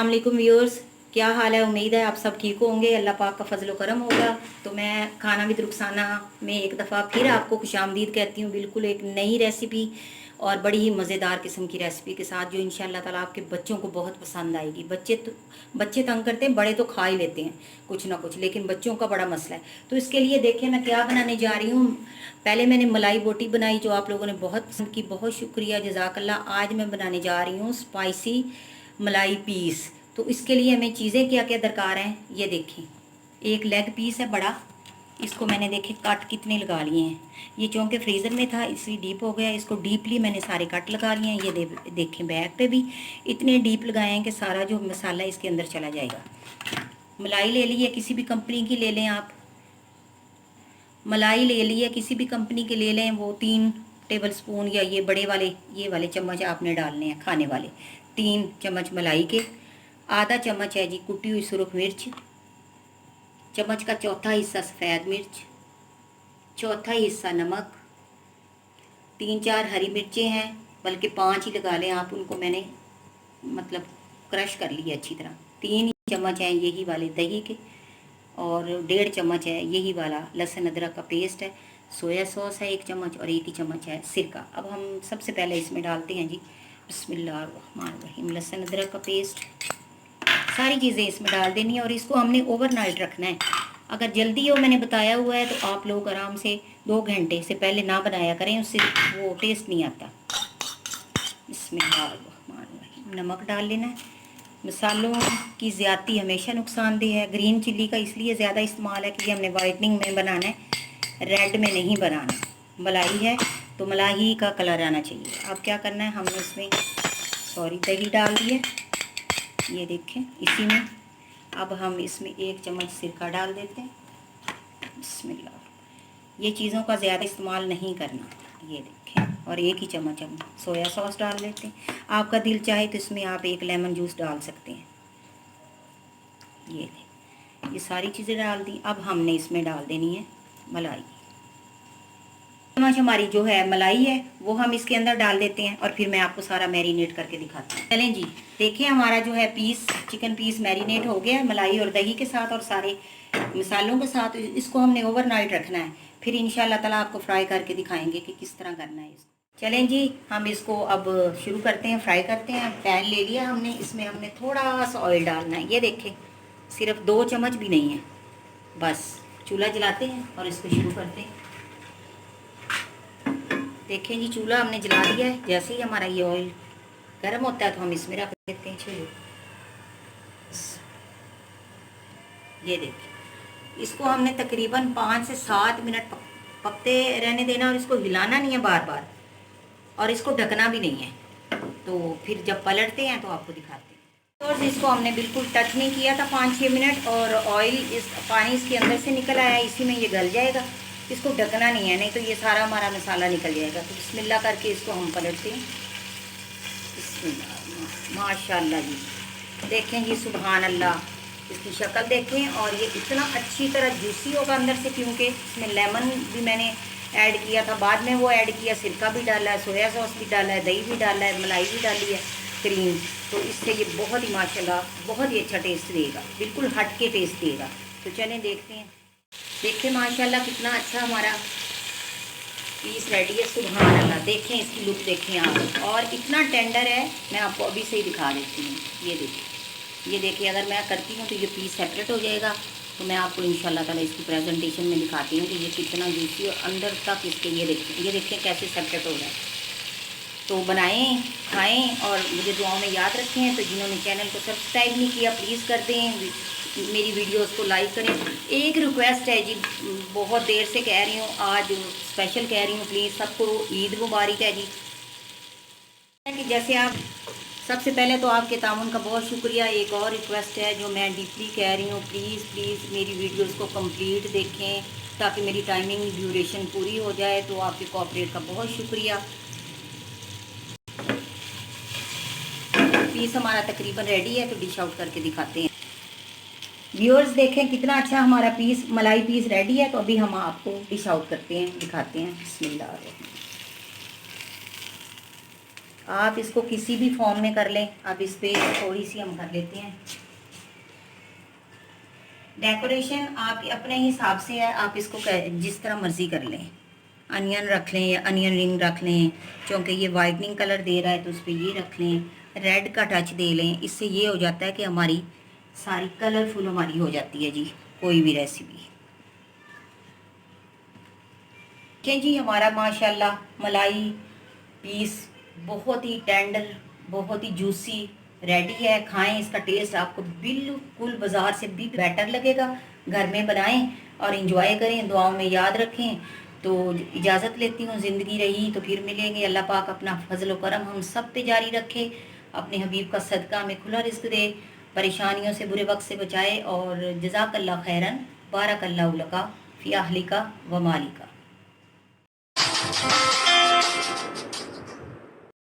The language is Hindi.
अस्सलाम वालेकुम व्यूअर्स, क्या हाल है। उम्मीद है आप सब ठीक होंगे। अल्लाह पाक का फजल करम होगा। तो मैं खाना विद रुखसाना में एक दफ़ा फिर आपको खुशामदीद कहती हूँ, बिल्कुल एक नई रेसिपी और बड़ी ही मज़ेदार किस्म की रेसिपी के साथ, जो इंशाअल्लाह ताला आपके बच्चों को बहुत पसंद आएगी। बच्चे तंग करते हैं, बड़े तो खा ही लेते हैं कुछ ना कुछ, लेकिन बच्चों का बड़ा मसला है। तो इसके लिए देखिए मैं क्या बनाने जा रही हूँ। पहले मैंने मलाई बोटी बनाई जो आप लोगों ने बहुत पसंद की, बहुत शुक्रिया, जज़ाकल्लाह। आज मैं बनाने जा रही हूँ स्पाइसी मलाई पीस। तो इसके लिए हमें चीज़ें क्या क्या दरकार हैं ये देखें। एक लेग पीस है बड़ा, इसको मैंने देखे कट कितने लगा लिए हैं। ये चूँकि फ्रीज़र में था इसलिए डीप हो गया, इसको डीपली मैंने सारे कट लगा लिए हैं। ये देखें बैक पे भी इतने डीप लगाए हैं कि सारा जो मसाला इसके अंदर चला जाएगा। मलाई ले ली है, किसी भी कंपनी की ले लें आप। मलाई ले ली है, किसी भी कंपनी के ले लें। वो 3 टेबल स्पून या ये बड़े वाले ये वाले चम्मच आपने डालने हैं खाने वाले। 3 चम्मच मलाई के। आधा चम्मच है जी कुटी हुई सुरख मिर्च। चम्मच का चौथा हिस्सा सफ़ेद मिर्च। चौथा हिस्सा नमक। 3-4 हरी मिर्चें हैं, बल्कि 5 ही लगा लें आप। उनको मैंने मतलब क्रश कर लिया अच्छी तरह। 3 चम्मच हैं यही वाले दही के, और 1.5 चम्मच है यही वाला लहसुन अदरक का पेस्ट है। सोया सॉस है 1 चम्मच, और 1 ही चम्मच है सिरका। अब हम सबसे पहले इसमें डालते हैं जी बिस्मिल्लाहिर्रहमानिर्रहीम लहसुन अदरक का पेस्ट। सारी चीज़ें इसमें डाल देनी है और इसको हमने ओवरनाइट रखना है। अगर जल्दी हो, मैंने बताया हुआ है, तो आप लोग आराम से 2 घंटे से पहले ना बनाया करें, उससे वो टेस्ट नहीं आता। बिस्मिल्लाहिर्रहमानिर्रहीम नमक डाल लेना है। मसालों की ज़्यादती हमेशा नुकसानदेह है। ग्रीन चिल्ली का इसलिए ज़्यादा इस्तेमाल है कि हमने वाइटनिंग में बनाना है, रेड में नहीं बनाना। मलाई है तो मलाई का कलर आना चाहिए। अब क्या करना है, हमने इसमें दही डाल दी है, ये देखें इसी में। अब हम इसमें 1 चम्मच सिरका डाल देते हैं। बिस्मिल्लाह। ये चीज़ों का ज़्यादा इस्तेमाल नहीं करना, ये देखें। और 1 ही चम्मच हम सोया सॉस डाल देते हैं। आपका दिल चाहे तो इसमें आप 1 लेमन जूस डाल सकते हैं। ये सारी चीज़ें डाल दी। अब हमने इसमें डाल देनी है मलाई। चम्मच हमारी जो है मलाई है वो हम इसके अंदर डाल देते हैं, और फिर मैं आपको सारा मैरिनेट करके दिखाती हूँ। चलें जी, देखें हमारा जो है पीस, चिकन पीस मैरिनेट हो गया मलाई और दही के साथ और सारे मसालों के साथ। इसको हमने ओवरनाइट रखना है, फिर इंशाल्लाह ताला आपको फ्राई करके दिखाएंगे कि किस तरह करना है इसको। चलें जी, हम इसको अब शुरू करते हैं, फ्राई करते हैं। पैन ले लिया हमने, इसमें हमने थोड़ा सा ऑयल डालना है। ये देखें सिर्फ 2 चम्मच भी नहीं है, बस। चूल्हा जलाते हैं और इसको शुरू करते हैं। देखें जी, चूल्हा हमने जला दिया है। जैसे ही हमारा ये ऑयल गर्म होता है तो हम इसमें रख देते हैं। चलिए, ये देखिए, इसको हमने तकरीबन 5 से 7 मिनट पकते रहने देना, और इसको हिलाना नहीं है बार बार, और इसको ढकना भी नहीं है। तो फिर जब पलटते हैं तो आपको दिखाते हैं। तो इसको हमने बिल्कुल टच नहीं किया था 5-6 मिनट, और ऑयल इस पानी इसके अंदर से निकल आया, इसी में ये गल जाएगा। इसको ढकना नहीं है, नहीं तो ये सारा हमारा मसाला निकल जाएगा। तो बिस्मिल्लाह करके इसको हम पलटते हैं। बिस्मिल्लाह, माशाल्लाह जी, देखें जी, सुभान अल्लाह। इसकी शक्ल देखें, और ये इतना अच्छी तरह जूसी होगा अंदर से, क्योंकि इसमें लेमन भी मैंने ऐड किया था, बाद में वो ऐड किया। सिरका भी डाला है, सोया सॉस भी डाला है, दही भी डाला है, मलाई भी डाली है, क्रीम। तो इससे ये बहुत ही माशाल्लाह बहुत ही अच्छा टेस्ट देगा, बिल्कुल हट के टेस्ट देगा। तो चलें देखते हैं। देखें माशाल्लाह कितना अच्छा हमारा पीस रेडी है, सुभान अल्लाह। देखें इसकी लुक देखें आप, और इतना टेंडर है, मैं आपको अभी से ही दिखा देती हूँ। ये देखिए, अगर मैं करती हूँ तो ये पीस सेपरेट हो जाएगा। तो मैं आपको इंशाल्लाह ताला इसकी प्रेजेंटेशन में दिखाती हूँ कि ये कितना जूसी, और अंदर तक इसके ये देखें कैसे सेपरेट हो रहा है। तो बनाएं, खाएं, और मुझे दुआओं में याद रखें। तो जिन्होंने चैनल को सब्सक्राइब नहीं किया प्लीज़ कर दें, मेरी वीडियोस को लाइक करें। एक रिक्वेस्ट है जी, बहुत देर से कह रही हूँ, आज स्पेशल कह रही हूँ, प्लीज़ सबको ईद मुबारक है जी। कि जैसे आप, सबसे पहले तो आपके तामुन का बहुत शुक्रिया। एक और रिक्वेस्ट है जो मैं डीपली कह रही हूँ, प्लीज़ प्लीज़ मेरी वीडियोस को कंप्लीट देखें, ताकि मेरी टाइमिंग ड्यूरेशन पूरी हो जाए। तो आपके कोऑपरेट का बहुत शुक्रिया। पीस हमारा तकरीबन रेडी है, तो डिश आउट करके दिखाते हैं। व्यूअर्स देखें कितना अच्छा हमारा पीस, मलाई पीस रेडी है। तो अभी हम आपको डिश आउट करते हैं, दिखाते हैं। बिस्मिल्लाह। आप इसको किसी भी फॉर्म में कर लें। अब इस पर थोड़ी सी हम कर लेते हैं डेकोरेशन, आप अपने हिसाब से है, आप इसको जिस तरह मर्ज़ी कर लें। अनियन रख लें या अनियन रिंग रख लें, क्योंकि ये वाइटनिंग कलर दे रहा है तो उस पर ये रख लें। रेड का टच दे लें, इससे ये हो जाता है कि हमारी सारी कलरफुल हमारी हो जाती है जी कोई भी रेसिपी। देखें जी हमारा माशाल्लाह मलाई पीस बहुत ही टेंडर, बहुत ही जूसी रेडी है। खाएं, इसका टेस्ट आपको बिल्कुल बाज़ार से भी बेटर लगेगा। घर में बनाएं और इंजॉय करें, दुआओं में याद रखें। तो इजाज़त लेती हूँ, ज़िंदगी रही तो फिर मिलेंगे। अल्लाह पाक अपना फजल करम हम सब पे जारी रखे, अपने हबीब का सदका हमें खुला रिस्क दे, परेशानियों से बुरे वक्त से बचाए। और जज़ाकल्लाह खैरन, बारकल्लाहु लका फ़ी अहलिका व मालिका।